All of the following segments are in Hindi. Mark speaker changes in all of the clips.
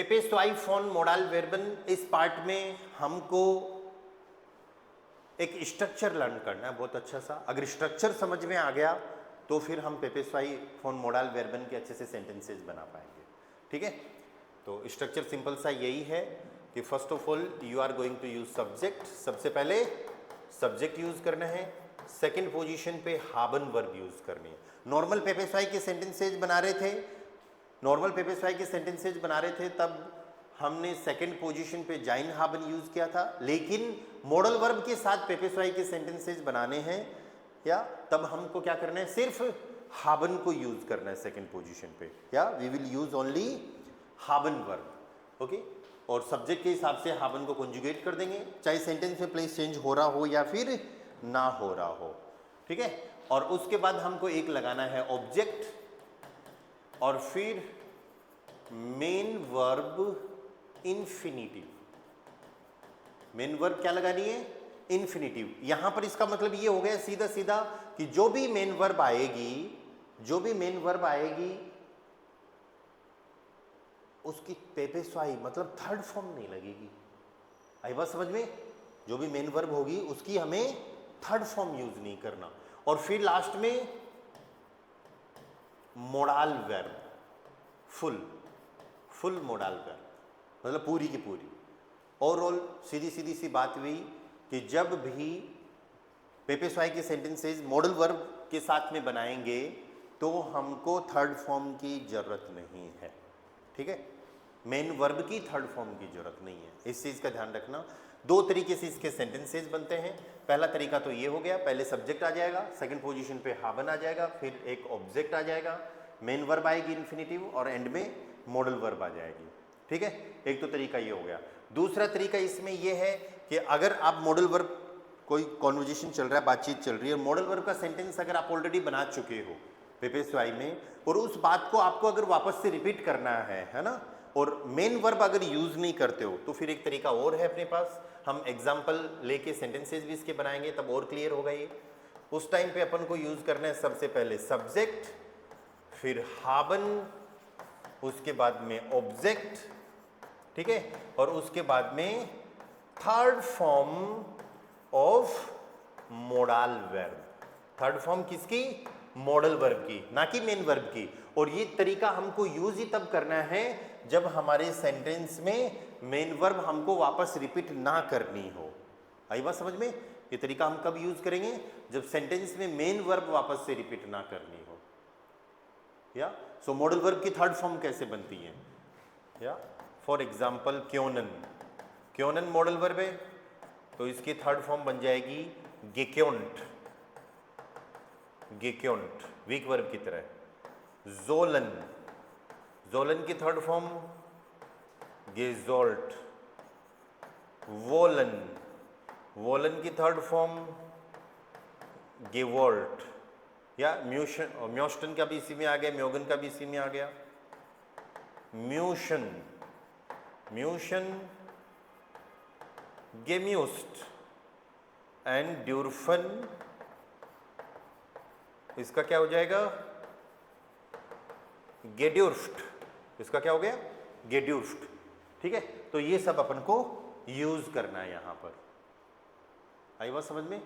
Speaker 1: पेपेस्वाई फोन मोडाल वर्बन, इस पार्ट में हमको एक स्ट्रक्चर लर्न करना है बहुत अच्छा सा। अगर स्ट्रक्चर समझ में आ गया तो फिर हम पेपेस्वाई फोन मोडाल वर्बन के अच्छे से सेंटेंसेस बना पाएंगे। ठीक है, तो स्ट्रक्चर सिंपल सा यही है कि first of all you are going to use subject, सबसे पहले सब्जेक्ट यूज करना है। सेकंड पोजीशन पे हाबन वर्ब यूज करनी है। नॉर्मल पेपेस्वाई के सेंटेंसेज बना रहे थे, तब हमने सेकंड पोजीशन पे जाइन हाबन यूज किया था, लेकिन मॉडल वर्ब के साथ पेपेस्वाई के सेंटेंसेज बनाने हैं या तब हमको क्या करना है, सिर्फ हाबन को यूज करना है सेकंड पोजीशन पे, या वी विल यूज ओनली हाबन वर्ब। ओके, और सब्जेक्ट के हिसाब से हाबन को कॉन्जुगेट कर देंगे, चाहे सेंटेंस में प्लेस चेंज हो रहा हो या फिर ना हो रहा हो। ठीक है, और उसके बाद हमको एक लगाना है ऑब्जेक्ट और फिर main verb infinitive. Main verb क्या लगानी है, इंफिनिटिव। यहां पर इसका मतलब ये हो गया सीधा सीधा कि जो भी मेन वर्ब आएगी उसकी पेपेस्वाई मतलब थर्ड फॉर्म नहीं लगेगी। आई बात समझ में? जो भी मेन वर्ब होगी उसकी हमें थर्ड फॉर्म यूज नहीं करना। और फिर लास्ट में modal verb, full modal verb, मतलब पूरी की पूरी। ओवरऑल सीधी सीधी सी बात हुई कि जब भी पेपेस्वाई के सेंटेंसेस मॉडल वर्ब के साथ में बनाएंगे तो हमको थर्ड फॉर्म की जरूरत नहीं है। ठीक है, मेन वर्ब की थर्ड फॉर्म की जरूरत नहीं है, इस चीज का ध्यान रखना। दो तरीके से इसके सेंटेंसेस बनते हैं। पहला तरीका तो ये हो गया, पहले सब्जेक्ट आ जाएगा, सेकंड पोजीशन पे हाबन आ जाएगा, फिर एक ऑब्जेक्ट आ जाएगा, मेन वर्ब आएगी इन्फिनिटिव और एंड में मॉडल वर्ब आ जाएगी। ठीक है, एक तो तरीका ये हो गया। दूसरा तरीका इसमें यह है कि अगर आप मॉडल वर्ब, कोई कॉन्वर्जेशन चल रहा है, बातचीत चल रही है, मॉडल वर्ब का सेंटेंस अगर आप ऑलरेडी बना चुके हो पेपेस्वाई में और उस बात को आपको अगर वापस से रिपीट करना है ना, और मेन वर्ब अगर यूज नहीं करते हो तो फिर एक तरीका और है अपने पास। हम एग्जाम्पल लेके सेंटेंसेस भी इसके बनाएंगे, तब और क्लियर होगा ये। उस टाइम पे अपन को यूज करना है सबसे पहले सब्जेक्ट, फिर हाबन, उसके बाद में ऑब्जेक्ट, ठीक है, और उसके बाद में third form of modal verb. Third form किसकी? मॉडल वर्ब की, ना कि मेन वर्ब की। और ये तरीका हमको यूज ही तब करना है जब हमारे सेंटेंस में मेन वर्ब हमको वापस रिपीट ना करनी हो। आई बात समझ में? ये तरीका हम कब यूज करेंगे? जब सेंटेंस में मेन वर्ब वापस से रिपीट ना करनी हो। या सो मॉडल वर्ब की थर्ड फॉर्म कैसे बनती है? या फॉर एग्जाम्पल क्योनन मॉडल वर्ब है तो इसकी थर्ड फॉर्म बन जाएगी गेक्योंट, वीक वर्ब की तरह। जोलन की थर्ड फॉर्म गेजोल्ट। वोलन की थर्ड फॉर्म गेवोल्ट। या म्योस्टन का भी इसी में आ गया, म्योगन का भी इसी में आ गया। म्यूशन, गेम्यूस्ट एंड ड्यूरफन, इसका क्या हो जाएगा? गेड्यूर्फ्ट। इसका क्या हो गया? गेड्यूर्फ्ट। ठीक है, तो ये सब अपन को यूज करना है यहां पर। आई बात समझ में?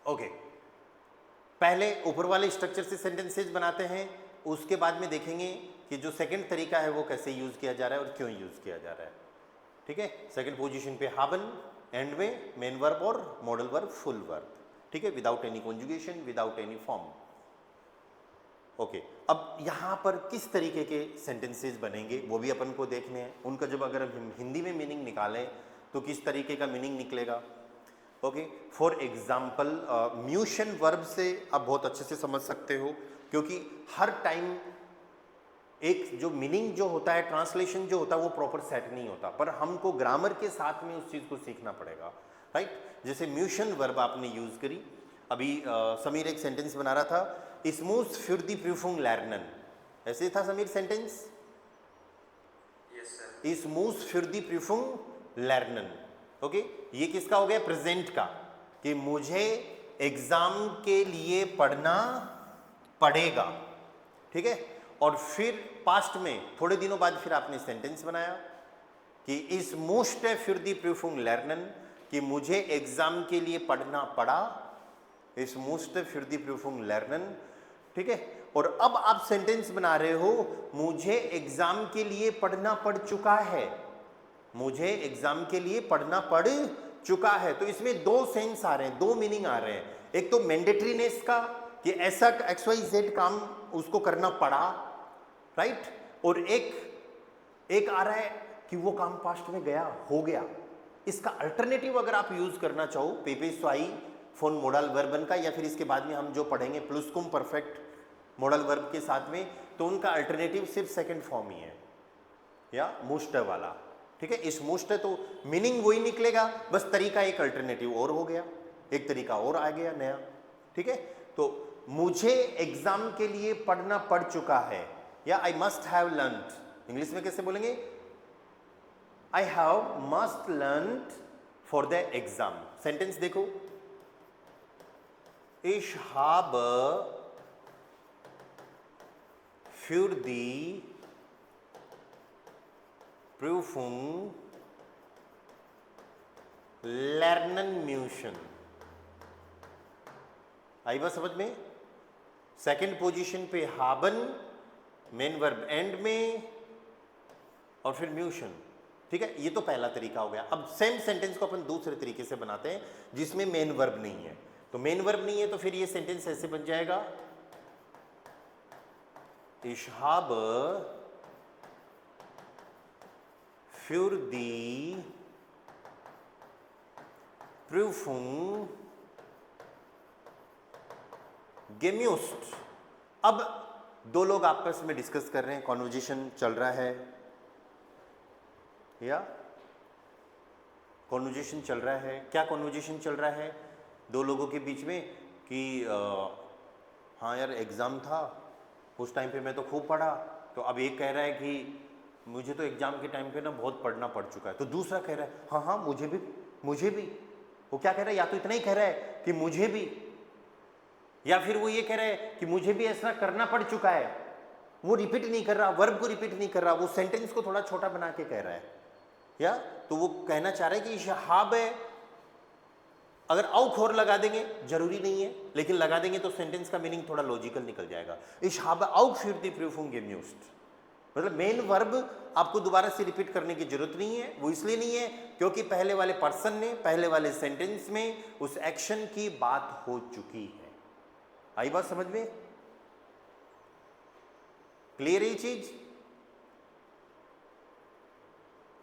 Speaker 1: ओके, पहले ऊपर वाले स्ट्रक्चर से सेंटेंसेज बनाते हैं, उसके बाद में देखेंगे कि जो सेकंड तरीका है वो कैसे यूज किया जा रहा है और क्यों यूज किया जा रहा है। ठीक है, सेकंड पोजीशन पे हाबन, एंड में मेन वर्ब और मॉडल वर्ब, फुल वर्ब। ठीक है, without any conjugation, without any form. Okay, अब यहाँ पर किस तरीके के सेंटेंसेस बनेंगे वो भी अपन को देखने हैं। उनका जब अगर हम हिंदी में मीनिंग निकालें तो किस तरीके का मीनिंग निकलेगा। ओके, फॉर एग्जाम्पल म्यूशन वर्ब से आप बहुत अच्छे से समझ सकते हो, क्योंकि हर टाइम एक जो मीनिंग जो होता है, ट्रांसलेशन जो होता है वो प्रॉपर सेट नहीं होता, पर हमको ग्रामर के साथ में उस चीज़ को सीखना पड़ेगा। राइट, जैसे म्यूशन वर्ब आपने यूज करी, अभी समीर एक सेंटेंस बना रहा था, smooth für die Prüfung lernen, ऐसे था Sameer sentence?
Speaker 2: Yes sir.
Speaker 1: Smooth für die Prüfung lernen। Okay, ये किसका हो गया? प्रेजेंट का, कि मुझे एग्जाम के लिए पढ़ना पड़ेगा। ठीक है, और फिर पास्ट में थोड़े दिनों बाद फिर आपने सेंटेंस बनाया कि इस मूस्टे फिर दी प्रूफुंग लर्नन, कि मुझे एग्जाम के लिए पढ़ना पड़ा, इस मूस्टे फिर दी प्रूफुंग लर्नन, ठीक है। और अब आप सेंटेंस बना रहे हो, मुझे एग्जाम के लिए पढ़ना पड़ चुका है, मुझे एग्जाम के लिए पढ़ना पड़ चुका है। तो इसमें दो सेंस आ रहे हैं, दो मीनिंग आ रहे हैं। एक तो मैंडेटरीनेस का कि ऐसा XYZ काम उसको करना पड़ा, राइट, और एक आ रहा है कि वो काम पास्ट में गया, हो गया। इसका अल्टरनेटिव अगर आप यूज करना चाहो पेपे स्वाई फोन मॉडल वर्बन का, या फिर इसके बाद में हम जो पढ़ेंगे प्लुस्कुम परफेक्ट मॉडल वर्ब के साथ में, तो उनका अल्टरनेटिव सिर्फ सेकंड फॉर्म ही है, या मूस्ट वाला, ठीक है। इस मूस्ट तो मीनिंग वही निकलेगा, बस तरीका एक अल्टरनेटिव और हो गया, एक तरीका और आ गया नया, ठीक है। तो मुझे एग्जाम के लिए पढ़ना पड़ चुका है, या I must have learned, English में कैसे बोलेंगे, I have must learned for the exam. Sentence देखो, ich habe für die Prüfung lernen müssen। आई बात समझ में? सेकंड पोजीशन पे haben, मेन वर्ब एंड में, और फिर म्यूशन, ठीक है। ये तो पहला तरीका हो गया। अब सेम सेंटेंस को अपन दूसरे तरीके से बनाते हैं जिसमें मेन वर्ब नहीं है। तो मेन वर्ब नहीं है तो फिर ये सेंटेंस ऐसे बन जाएगा, ich habe für die Prüfung gemusst। अब दो लोग आपस में डिस्कस कर रहे हैं, कॉन्वर्जेशन चल रहा है, या कॉन्वर्जेशन चल रहा है। क्या कॉन्वर्जेशन चल रहा है दो लोगों के बीच में कि हाँ यार एग्ज़ाम था, उस टाइम पे मैं तो खूब पढ़ा। तो अब एक कह रहा है कि मुझे तो एग्ज़ाम के टाइम पे ना बहुत पढ़ना पड़ चुका है, तो दूसरा कह रहा है हाँ हाँ मुझे भी। वो क्या कह रहा है, या तो इतना ही कह रहा है कि मुझे भी, या फिर वो ये कह रहा है कि मुझे भी ऐसा करना पड़ चुका है। वो रिपीट नहीं कर रहा, वर्ब को रिपीट नहीं कर रहा, वो सेंटेंस को थोड़ा छोटा बना के कह रहा है, या तो वो कहना चाह रहा है कि शहाब है। अगर औ खोर लगा देंगे, जरूरी नहीं है, लेकिन लगा देंगे तो सेंटेंस का मीनिंग थोड़ा लॉजिकल निकल जाएगा। Ich habe auch für die Prüfung gemusst, मतलब मेन वर्ब आपको दोबारा से रिपीट करने की जरूरत नहीं है। वो इसलिए नहीं है क्योंकि पहले वाले पर्सन ने पहले वाले सेंटेंस में उस एक्शन की बात हो चुकी है। आई बात समझ में? क्लियर है ये चीज?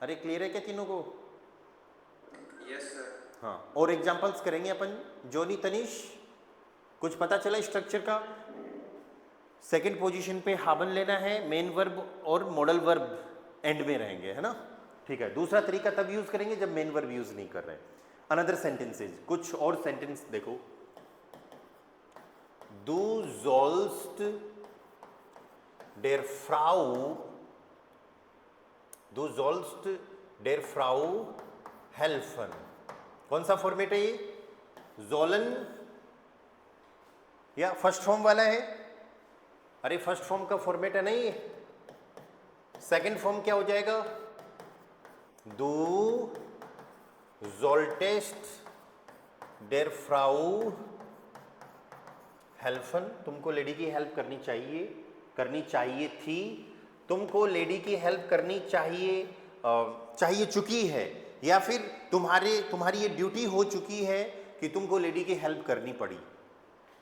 Speaker 1: अरे क्लियर है क्या तीनों को?
Speaker 2: Yes sir.
Speaker 1: हाँ, और एग्जांपल्स करेंगे अपन। जोनी, तनीश, कुछ पता चला स्ट्रक्चर का? सेकंड पोजीशन पे हाबन लेना है, मेन वर्ब और मॉडल वर्ब एंड में रहेंगे, है ना? ठीक है। दूसरा तरीका तब यूज करेंगे जब मेन वर्ब यूज नहीं कर रहे। अनदर सेंटेंसेज, कुछ और सेंटेंस देखो। Du sollst der Frau helfen। कौन सा फॉर्मेट है ये? जोलन या फर्स्ट फॉर्म वाला है? अरे फर्स्ट फॉर्म का फॉर्मेट है नहीं, सेकंड फॉर्म क्या हो जाएगा? Du solltest der Frau helfen। तुमको लेडी की हेल्प करनी चाहिए थी, तुमको लेडी की हेल्प करनी चाहिए चुकी है, या फिर तुम्हारी ये ड्यूटी हो चुकी है कि तुमको लेडी की हेल्प करनी पड़ी,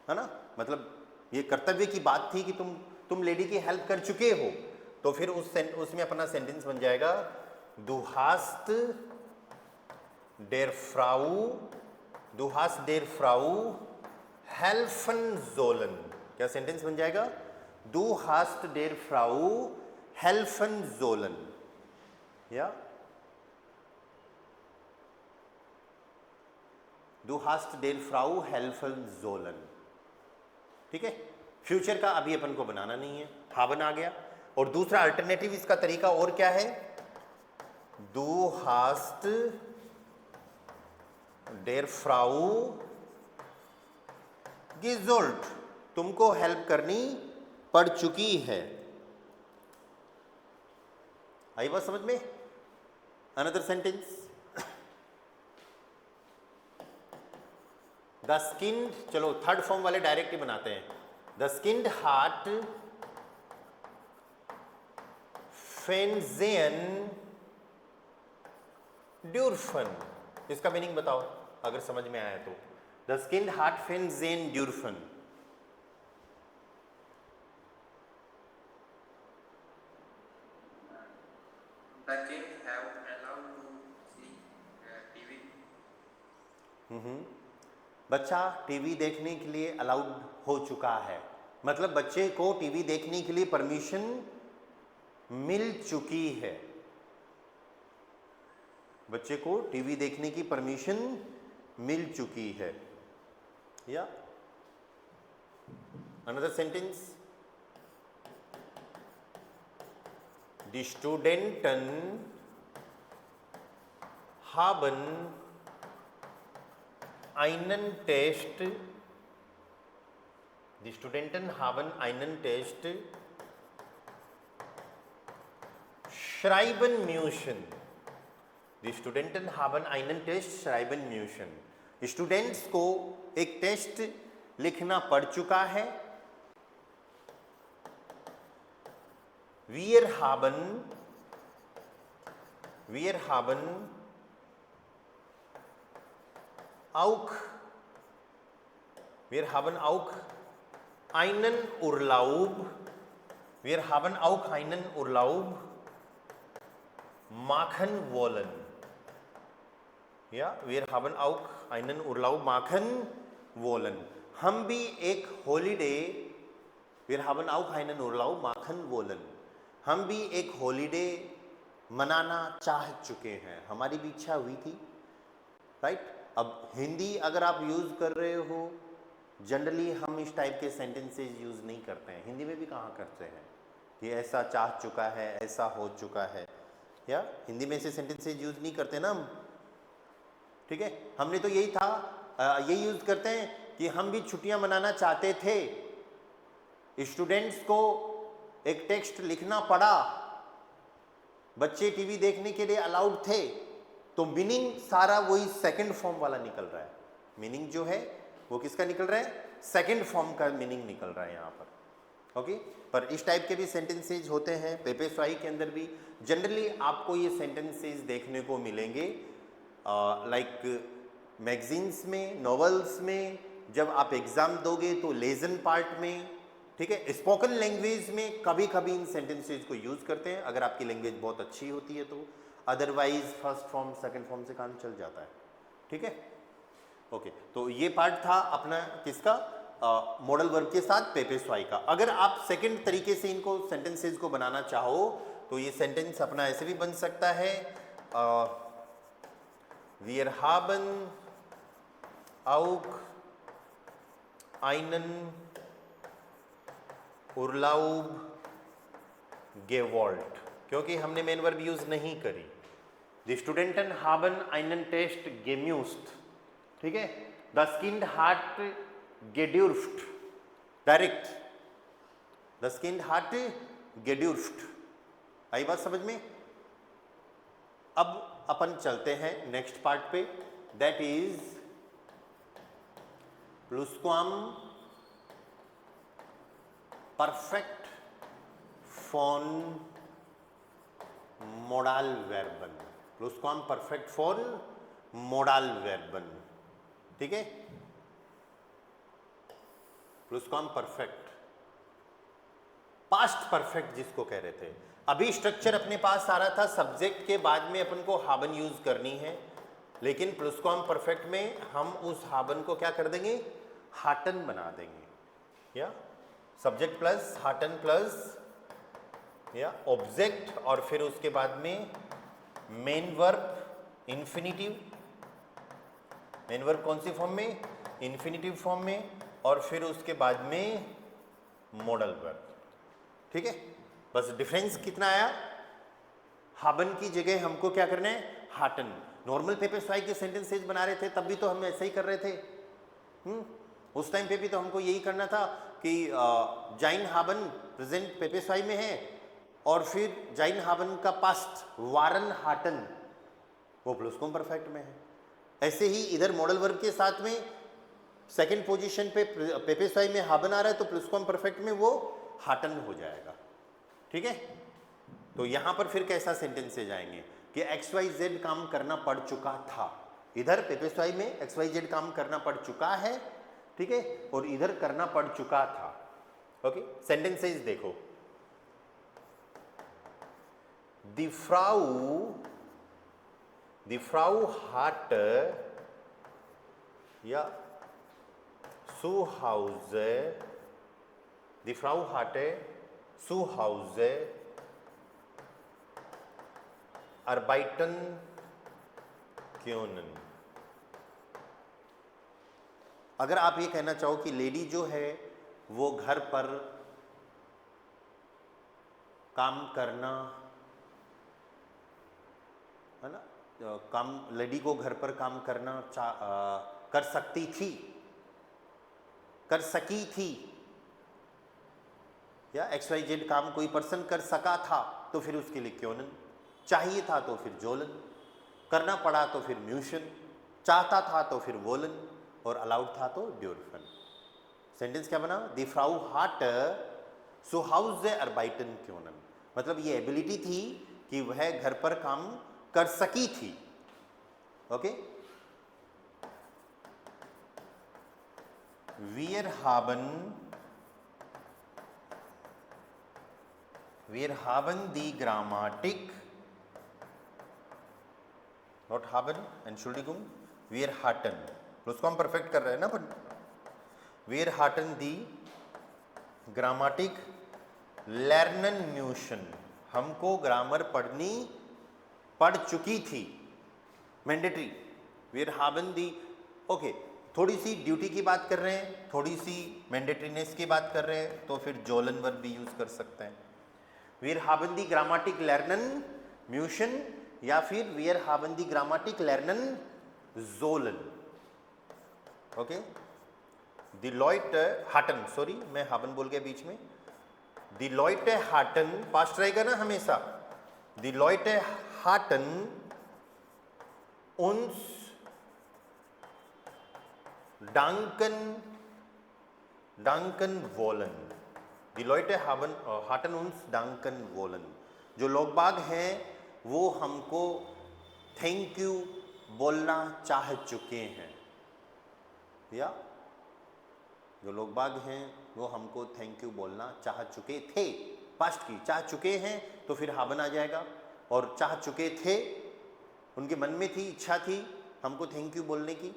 Speaker 1: है ना? मतलब ये कर्तव्य की बात थी कि तुम लेडी की हेल्प कर चुके हो। तो फिर उसमें अपना सेंटेंस बन जाएगा Du hast der Frau helfen sollen। क्या सेंटेंस बन जाएगा? Du hast der Frau helfen sollen, या Du hast der Frau helfen sollen। ठीक है। फ्यूचर का अभी अपन को बनाना नहीं है, हावन आ गया। और दूसरा अल्टरनेटिव इसका तरीका और क्या है? Du hast der Frau gesollt। तुमको हेल्प करनी पड़ चुकी है, आई बात समझ में? अनदर सेंटेंस, द स्किन्ड, चलो थर्ड फॉर्म वाले डायरेक्ट ही बनाते हैं। द स्किन्ड हार्ट फेंजेन ड्यूरफन, इसका मीनिंग बताओ अगर समझ में आया तो। द स्किन्ड हार्ट फेंजेन ड्यूरफन,
Speaker 2: The king have allowed to see TV.
Speaker 1: बच्चा टीवी देखने के लिए अलाउड हो चुका है, मतलब बच्चे को टीवी देखने के लिए परमिशन मिल चुकी है। बच्चे को टीवी देखने की परमिशन मिल चुकी है। या अनदर सेंटेंस, द स्टूडेंटन haben einen Test, die Studenten haben einen Test schreiben müssen. Die Studenten haben einen Test schreiben müssen. Students को एक टेस्ट लिखना पड़ चुका है। Wir haben auch einen Urlaub, machen wollen. Ja, wir haben auch einen Urlaub machen wollen. हम भी एक holiday, wir haben auch einen Urlaub machen wollen. हम भी एक हॉलीडे मनाना चाह चुके हैं, हमारी भी इच्छा हुई थी, राइट। अब हिंदी अगर आप यूज़ कर रहे हो, जनरली हम इस टाइप के सेंटेंसेस यूज़ नहीं करते हैं। हिंदी में भी कहाँ करते हैं कि ऐसा चाह चुका है, ऐसा हो चुका है, या हिंदी में से सेंटेंसेस यूज़ नहीं करते ना हम, ठीक है। हमने तो यही था, यही यूज़ करते हैं कि हम भी छुट्टियां मनाना चाहते थे, स्टूडेंट्स को एक टेक्स्ट लिखना पड़ा, बच्चे टीवी देखने के लिए अलाउड थे, तो मीनिंग सारा वही सेकंड फॉर्म वाला निकल रहा है। मीनिंग जो है वो किसका निकल रहा है? सेकंड फॉर्म का मीनिंग निकल रहा है यहाँ पर, ओके। पर इस टाइप के भी सेंटेंसेज होते हैं, पेपे स्वाई के अंदर भी जनरली आपको ये सेंटेंसेज देखने को मिलेंगे, लाइक मैगजीन्स में, नॉवेल्स में, जब आप एग्ज़ाम दोगे तो लेसन पार्ट में, ठीक है। स्पोकन लैंग्वेज में कभी कभी इन सेंटेंसेज को यूज़ करते हैं, अगर आपकी लैंग्वेज बहुत अच्छी होती है तो, otherwise first form second form से काम चल जाता है, ठीक है, ओके। तो ये पार्ट था अपना किसका, मॉडल वर्ब के साथ पेपे स्वाई का। अगर आप सेकंड तरीके से इनको सेंटेंसेज को बनाना चाहो तो ये सेंटेंस अपना ऐसे भी बन सकता है, wir haben auch einen Urlaub gewollt, क्योंकि हमने मेन वर्ब यूज नहीं करी। Die Studenten haben einen Test gemusst, ठीक है। Das Kind hat gedurft, direct, Das Kind hat gedurft। आई बात समझ में? अब अपन चलते हैं नेक्स्ट पार्ट पे, दैट इज प्लुस्क्वाम परफेक्ट फॉन मोडाल वर्बन, प्लुस्क्वाम परफेक्ट फॉन मोडाल वर्बन, ठीक है। प्लुस्क्वाम परफेक्ट, पास्ट परफेक्ट जिसको कह रहे थे। अभी स्ट्रक्चर अपने पास आ रहा था, सब्जेक्ट के बाद में अपन को हाबन यूज करनी है, लेकिन प्लुस्क्वाम परफेक्ट में हम उस हाबन को क्या कर देंगे, हाटन बना देंगे, या सब्जेक्ट प्लस हाटन प्लस या ऑब्जेक्ट, और फिर उसके बाद में main verb infinitive, main verb कौन सी फॉर्म में, इन्फिनिटिव फॉर्म में, और फिर उसके बाद में मॉडल वर्ब, ठीक है। बस डिफरेंस कितना आया, हाबन की जगह हमको क्या करना है, हाटन। नॉर्मल पेपे स्वाई के सेंटेंसेज बना रहे थे तब भी तो हम ऐसे ही कर रहे थे, उस टाइम पे भी तो हमको यही करना था कि जाइन हाबन प्रेजेंट पेपे स्वाई में है, और फिर जाइन हावन का पास्ट वारन हाटन, वो प्लुस्कुम परफेक्ट में है। ऐसे ही इधर मॉडल वर्ब के साथ में सेकंड पोजीशन पे पेपे स्वाई में हाबन आ रहा है तो प्लुस्कुम परफेक्ट में वो हाटन हो जाएगा। ठीक है, तो यहां पर फिर कैसा सेंटेंस से जाएंगे कि एक्स वाई जेड काम करना पड़ चुका था, इधर पेपे स्वाई में एक्स वाई जेड काम करना पड़ चुका है, ठीक है, और इधर करना पड़ चुका था। ओके, सेंटेंसेस देखो, दी फ्राउ hatte या zu Hause, die Frau hatte zu Hause arbeiten können। अगर आप ये कहना चाहो कि लेडी जो है वो घर पर काम करना, है ना, काम, लेडी को घर पर काम करना कर सकती थी, कर सकी थी, या एक्स वाई जेड काम कोई पर्सन कर सका था तो फिर उसके लिए क्योंन, चाहिए था तो फिर जोलन, करना पड़ा तो फिर म्यूशन, चाहता था तो फिर वोलन, और अलाउड था तो ड्यूरफन। सेंटेंस क्या बना, दी फ्राउ hatte zu Hause arbeiten können, मतलब ये एबिलिटी थी कि वह घर पर काम कर सकी थी। Okay, wir haben die Grammatik, not haben, Entschuldigung, wir hatten, उसको हम परफेक्ट कर रहे हैं ना, पर wir hatten die Grammatik lernen müssen, हमको ग्रामर पढ़नी पढ़ चुकी थी, mandatory, wir haben die, okay, थोड़ी सी ड्यूटी की बात कर रहे हैं, थोड़ी सी मैंडेटरीनेस की बात कर रहे हैं, तो फिर जोलन वर्ब भी यूज कर सकते हैं। Wir haben die Grammatik lernen müssen या फिर wir haben die Grammatik lernen sollen। Okay, die Leute hatten, sorry मैं haben बोल गया बीच में, die Leute hatten पास्ट रहेगा ना हमेशा, die Leute hatten uns danken wollen, die Leute hatten uns danken wollen, जो लोग बाग हैं वो हमको थैंक यू बोलना चाह चुके हैं, या जो लोग बाग हैं वो हमको थैंक यू बोलना चाह चुके थे, पास्ट की, चाह चुके हैं तो फिर हाबन आ जाएगा, और चाह चुके थे उनके मन में थी, इच्छा थी हमको थैंक यू बोलने की,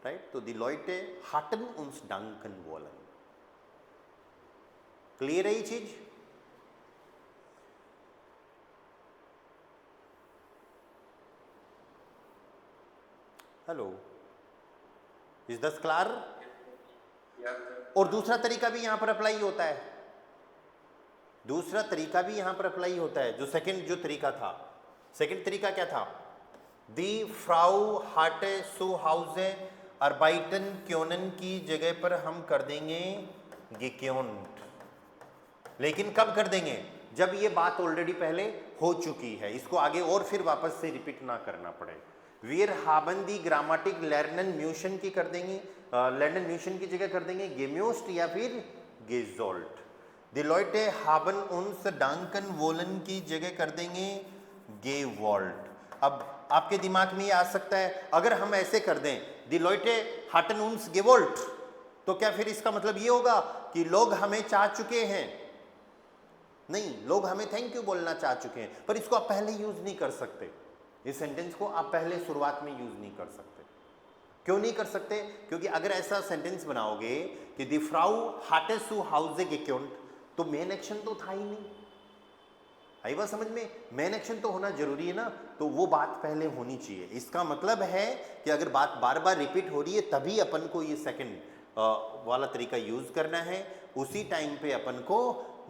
Speaker 1: राइट, तो die Leute hatten uns danken wollen। Clear है ये चीज? Hello, is this clear? और दूसरा तरीका भी यहां पर अप्लाई होता है, दूसरा तरीका भी यहां पर अप्लाई होता है, जो सेकंड जो तरीका था, सेकंड तरीका क्या था, दी फ्राउ hatte zu Hause arbeiten können की जगह पर हम कर देंगे gekonnt, लेकिन कब कर देंगे, जब ये बात ऑलरेडी पहले हो चुकी है, इसको आगे और फिर वापस से रिपीट ना करना पड़े। wir haben die Grammatik lernen müssen की कर देंगे, lernen müssen की जगह कर देंगे gemusst या फिर gesollt। die Leute haben uns danken wollen की जगह कर देंगे gewollt। अब आपके दिमाग में ये आ सकता है, अगर हम ऐसे कर दें die Leute hatten uns gewollt, तो क्या फिर इसका मतलब ये होगा कि लोग हमें चाह चुके हैं? नहीं, लोग हमें थैंक यू बोलना चाह चुके हैं, पर इसको आप पहले यूज नहीं कर सकते, इस सेंटेंस को आप पहले शुरुआत में यूज नहीं कर सकते। क्यों नहीं कर सकते? क्योंकि अगर ऐसा सेंटेंस बनाओगे कि दी फ्राउ hatte zu Hause gekonnt, तो मेन एक्शन तो था ही नहीं, आई बात समझ में, मेन एक्शन तो होना जरूरी है ना, तो वो बात पहले होनी चाहिए। इसका मतलब है कि अगर बात बार बार रिपीट हो रही है तभी अपन को ये सेकंड वाला तरीका यूज करना है, उसी टाइम पे अपन को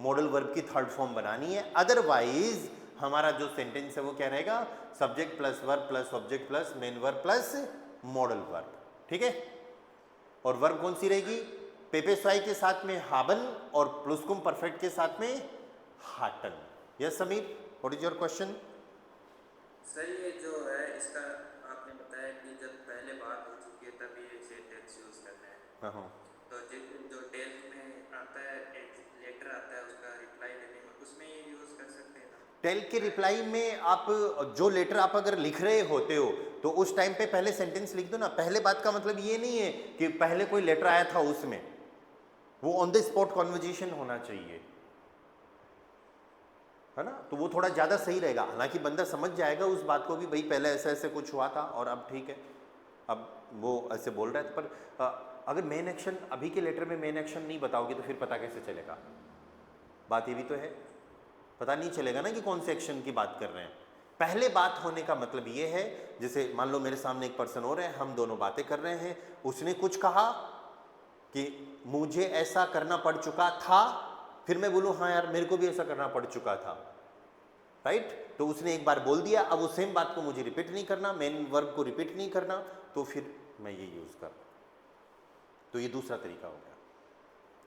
Speaker 1: मॉडल वर्ब की थर्ड फॉर्म बनानी है, अदरवाइज हमारा जो सेंटेंस है वो क्या रहेगा, subject plus verb plus object plus main verb plus modal verb. ठीक है, और वर्ब कौन सी रहेगी, पेपे स्वाई के साथ में हाबन और प्लुस्कुम परफेक्ट के साथ में Hutton. Yes Sameer, what is your question?
Speaker 2: Sir ये जो है इसका आपने बताया कि जब पहले बात हो चुकी है तभी ये सेंटेंस यूज करना है।
Speaker 1: हाँ हाँ,
Speaker 2: तो जो टेल में आता है एक लेटर आता है उसका रिप्लाई देने में, उसमें ये यूज कर सकते हैं ना?
Speaker 1: टेल के रिप्लाई में आप जो लेटर आप अगर लिख रहे होते हो तो उस टाइम पे पहले सेंटेंस लिख दो ना। पहले बात का मतलब ये नहीं है कि पहले कोई लेटर आया था उसमें, वो ऑन द स्पॉट कॉन्वर्जेशन होना चाहिए, है ना। तो वो थोड़ा ज़्यादा सही रहेगा। हालांकि बंदा समझ जाएगा उस बात को भी, भाई पहले ऐसे ऐसे कुछ हुआ था और अब ठीक है, अब वो ऐसे बोल रहा है। पर अगर मेन एक्शन अभी के लेटर में मेन एक्शन नहीं बताओगे तो फिर पता कैसे चलेगा? बात ये भी तो है, पता नहीं चलेगा ना कि कौन से एक्शन की बात कर रहे हैं। पहले बात होने का मतलब ये है, जैसे मान लो मेरे सामने एक पर्सन और है, हम दोनों बातें कर रहे हैं, उसने कुछ कहा कि मुझे ऐसा करना पड़ चुका था, फिर मैं बोलूं हाँ यार मेरे को भी ऐसा करना पड़ चुका था, राइट। तो उसने एक बार बोल दिया, अब उस सेम बात को मुझे रिपीट नहीं करना, मेन वर्ब को रिपीट नहीं करना, तो फिर मैं ये यूज कर। तो ये दूसरा तरीका हो गया।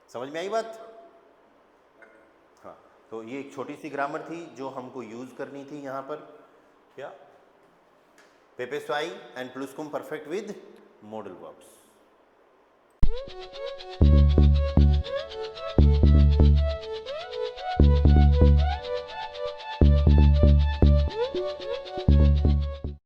Speaker 1: समझ में आई बात? हाँ, तो ये एक छोटी सी ग्रामर थी जो हमको यूज करनी थी यहाँ पर। क्या? पेपे स्वाई एंड प्लुस्कुम परफेक्ट विद मॉडल वर्ब्स।